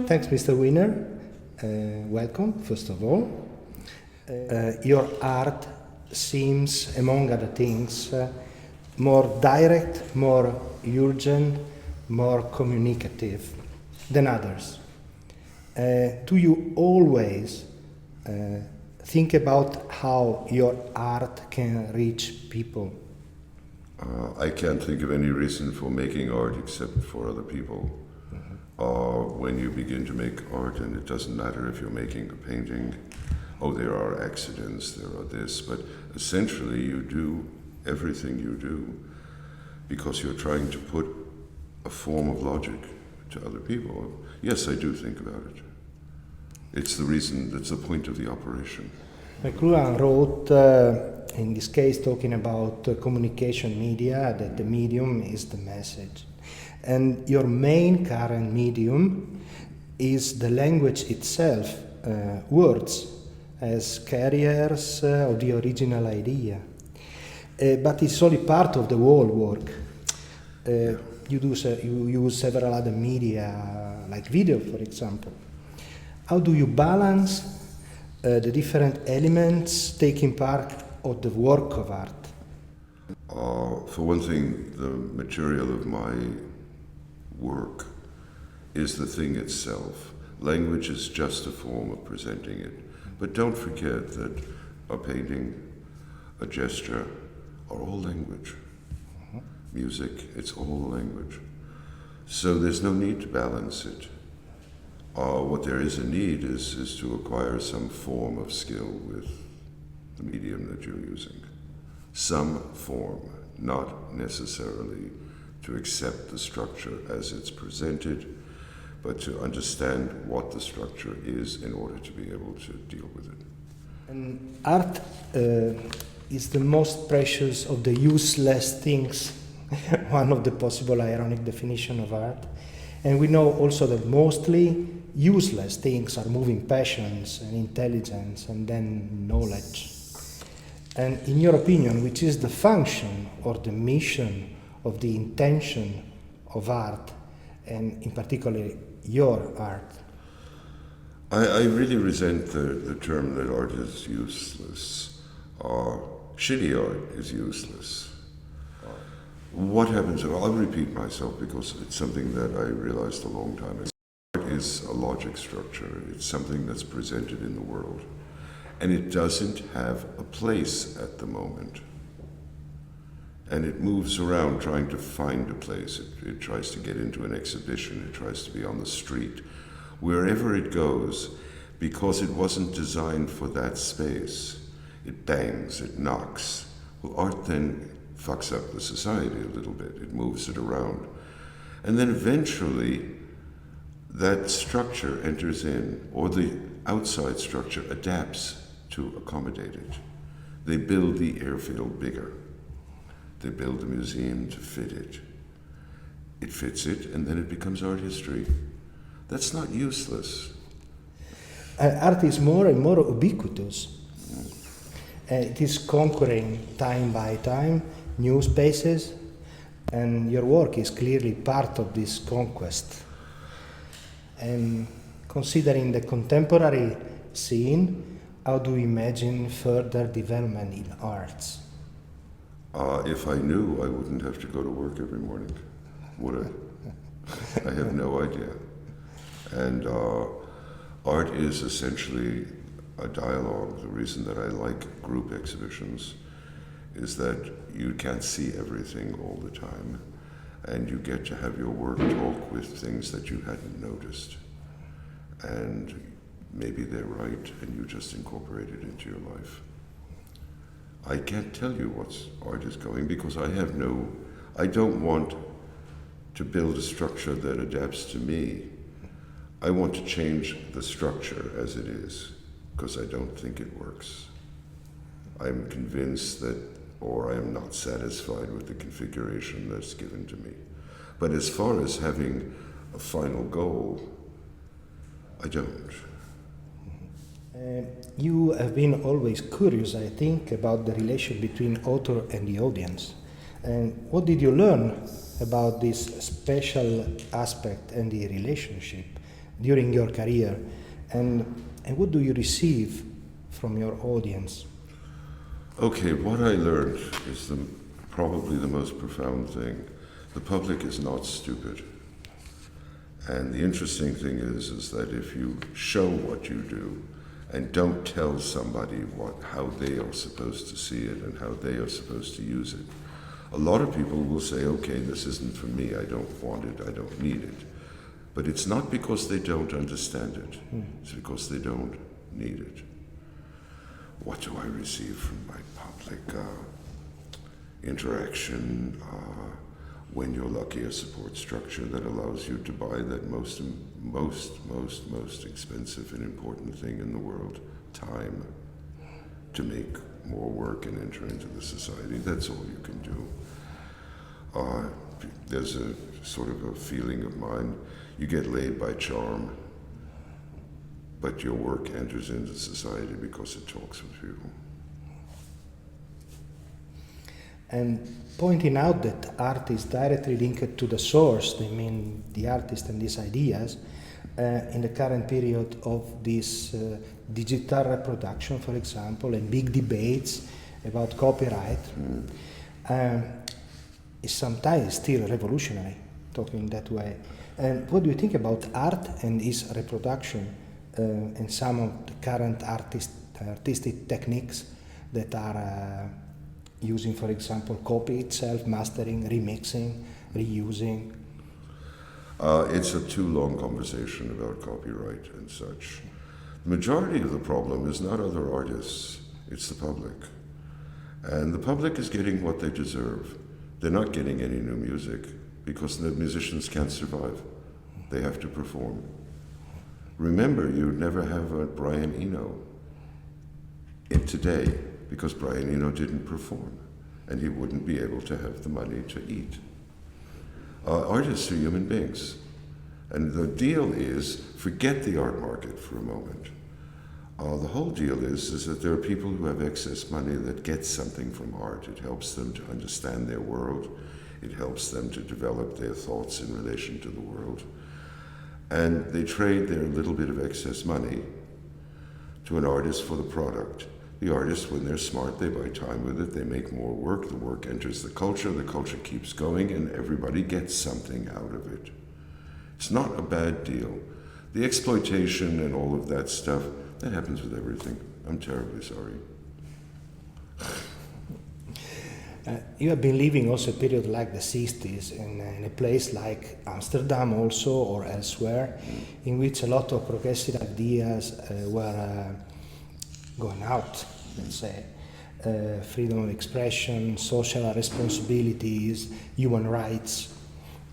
Thanks, Mr. Weiner. Welcome, first of all. Your art seems, among other things, more direct, more urgent, more communicative than others. Do you always think about how your art can reach people? I can't think of any reason for making art except for other people. When you begin to make art, and it doesn't matter if you're making a painting, there are accidents, there are this, but essentially you do everything you do because you're trying to put a form of logic to other people. Yes, I do think about it. It's the reason, that's the point of the operation. McLuhan wrote, in this case, talking about communication media, that the medium is the message. And your main current medium is the language itself, words, as carriers of the original idea. But it's only part of the whole work. You use several other media, like video, for example. How do you balance the different elements taking part of the work of art? For one thing, the material of my work is the thing itself. Language is just a form of presenting it. But don't forget that a painting, a gesture, are all language. Music, it's all language. So there's no need to balance it. What there is a need is to acquire some form of skill with the medium that you're using. Some form, not necessarily to accept the structure as it's presented, but to understand what the structure is in order to be able to deal with it. And art is the most precious of the useless things, one of the possible ironic definition of art. And we know also that mostly useless things are moving passions and intelligence and then knowledge. And in your opinion, which is the function or the mission of the intention of art, and in particular your art? I really resent the term that art is useless. Shitty art is useless. What happens, I'll repeat myself because it's something that I realized a long time ago. Art is a logic structure. It's something that's presented in the world. And it doesn't have a place at the moment. And it moves around trying to find a place. It tries to get into an exhibition. It tries to be on the street. Wherever it goes, because it wasn't designed for that space, it bangs, it knocks. Well, art then fucks up the society a little bit. It moves it around. And then eventually, that structure enters in, or the outside structure adapts to accommodate it. They build the airfield bigger. They build a museum to fit it. It fits it, and then it becomes art history. That's not useless. Art is more and more ubiquitous. It is conquering time by time new spaces, and your work is clearly part of this conquest. And considering the contemporary scene, how do you imagine further development in arts? If I knew, I wouldn't have to go to work every morning, would I? I have no idea. And art is essentially a dialogue. The reason that I like group exhibitions is that you can't see everything all the time, and you get to have your work talk with things that you hadn't noticed. And maybe they're right, and you just incorporate it into your life. I can't tell you what art is going because I don't want to build a structure that adapts to me. I want to change the structure as it is because I don't think it works. I'm convinced that, or I am not satisfied with the configuration that's given to me. But as far as having a final goal, I don't. You have been always curious, I think, about the relation between author and the audience. And what did you learn about this special aspect and the relationship during your career, and what do you receive from your audience? Okay, what I learned is probably the most profound thing. The public is not stupid. And the interesting thing is that if you show what you do and don't tell somebody how they are supposed to see it and how they are supposed to use it, a lot of people will say, okay, this isn't for me, I don't want it, I don't need it. But it's not because they don't understand it, it's because they don't need it. What do I receive from my public interaction? When you're lucky, a support structure that allows you to buy that most expensive and important thing in the world, time, to make more work and enter into the society. That's all you can do. There's a sort of a feeling of mine, you get laid by charm, but your work enters into society because it talks with people. And pointing out that art is directly linked to the source, I mean the artist and these ideas, in the current period of this digital reproduction, for example, and big debates about copyright, is sometimes still revolutionary, talking that way. And what do you think about art and its reproduction and some of the current artistic techniques that are using, for example, copy itself, mastering, remixing, reusing? It's a too long conversation about copyright and such. The majority of the problem is not other artists, it's the public. And the public is getting what they deserve. They're not getting any new music because the musicians can't survive. They have to perform. Remember, you'd never have a Brian Eno today because Brian Eno didn't perform and he wouldn't be able to have the money to eat. Artists are human beings. And the deal is, forget the art market for a moment. The whole deal is that there are people who have excess money that get something from art. It helps them to understand their world. It helps them to develop their thoughts in relation to the world. And they trade their little bit of excess money to an artist for the product. The artists, when they're smart, they buy time with it, they make more work, the work enters the culture keeps going, and everybody gets something out of it. It's not a bad deal. The exploitation and all of that stuff, that happens with everything. I'm terribly sorry. You have been living also a period like the 60s in a place like Amsterdam also or elsewhere, in which a lot of progressive ideas were going out, let's say. Freedom of expression, social responsibilities, human rights.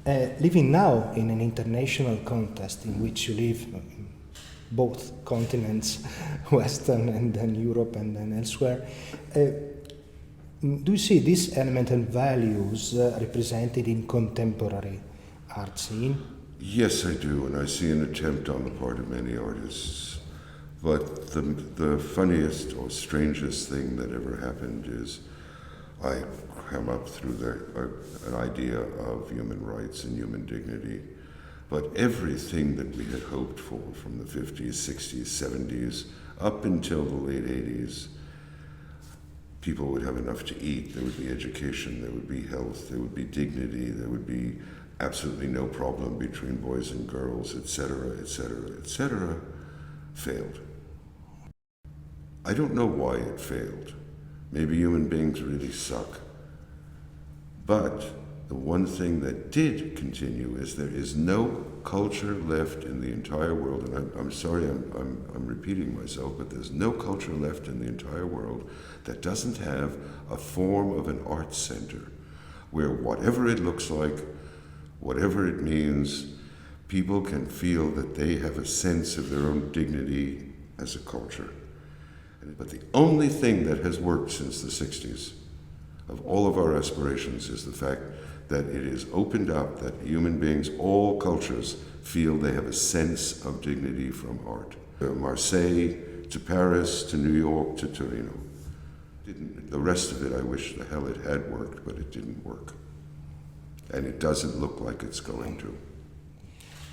Living now in an international context in which you live both continents, Western and then Europe and then elsewhere, do you see these elemental values represented in contemporary art scene? Yes, I do, and I see an attempt on the part of many artists. But the funniest or strangest thing that ever happened is I come up through an idea of human rights and human dignity. But everything that we had hoped for from the 50s, 60s, 70s, up until the late 80s, people would have enough to eat, there would be education, there would be health, there would be dignity, there would be absolutely no problem between boys and girls, etc., etc., etc., failed. I don't know why it failed. Maybe human beings really suck. But the one thing that did continue is there is no culture left in the entire world, and I'm sorry I'm repeating myself, but there's no culture left in the entire world that doesn't have a form of an art center where whatever it looks like, whatever it means, people can feel that they have a sense of their own dignity as a culture. But the only thing that has worked since the 60s of all of our aspirations is the fact that it is opened up, that human beings, all cultures, feel they have a sense of dignity from art. Marseille, to Paris, to New York, to Torino. The rest of it, I wish the hell it had worked, but it didn't work. And it doesn't look like it's going to.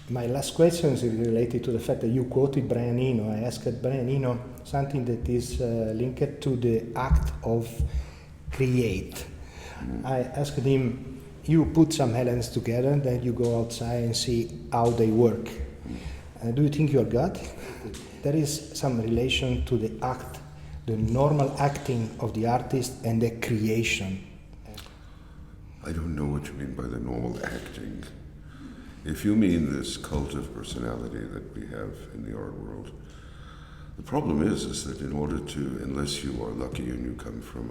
My last question is related to the fact that you quoted Brian Eno. I asked Brian Eno something that is linked to the act of create. I asked him, you put some elements together, then you go outside and see how they work. Do you think you are God? There is some relation to the act, the normal acting of the artist and the creation. I don't know what you mean by the normal acting. If you mean this cult of personality that we have in the art world, the problem is that in order to, unless you are lucky and you come from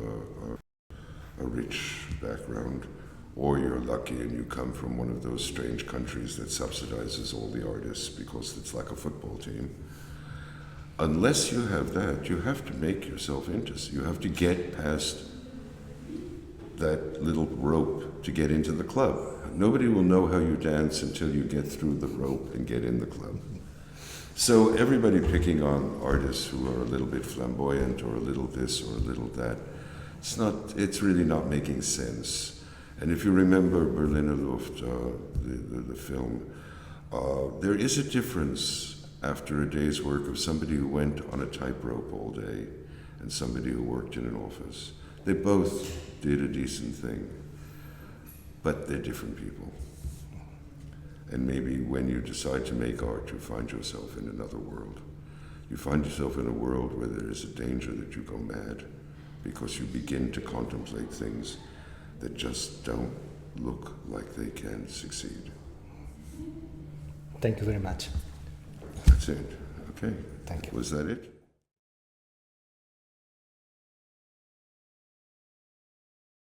a rich background, or you're lucky and you come from one of those strange countries that subsidizes all the artists because it's like a football team, unless you have that, you have to make yourself interesting. You have to get past that little rope to get into the club. Nobody will know how you dance until you get through the rope and get in the club. So everybody picking on artists who are a little bit flamboyant or a little this or a little that, it's really not making sense. And if you remember Berliner Luft, the film, there is a difference after a day's work of somebody who went on a tightrope all day and somebody who worked in an office. They both did a decent thing, but they're different people. And maybe when you decide to make art, you find yourself in another world. You find yourself in a world where there is a danger that you go mad because you begin to contemplate things that just don't look like they can succeed. Thank you very much. That's it. Okay. Thank you. Was that it?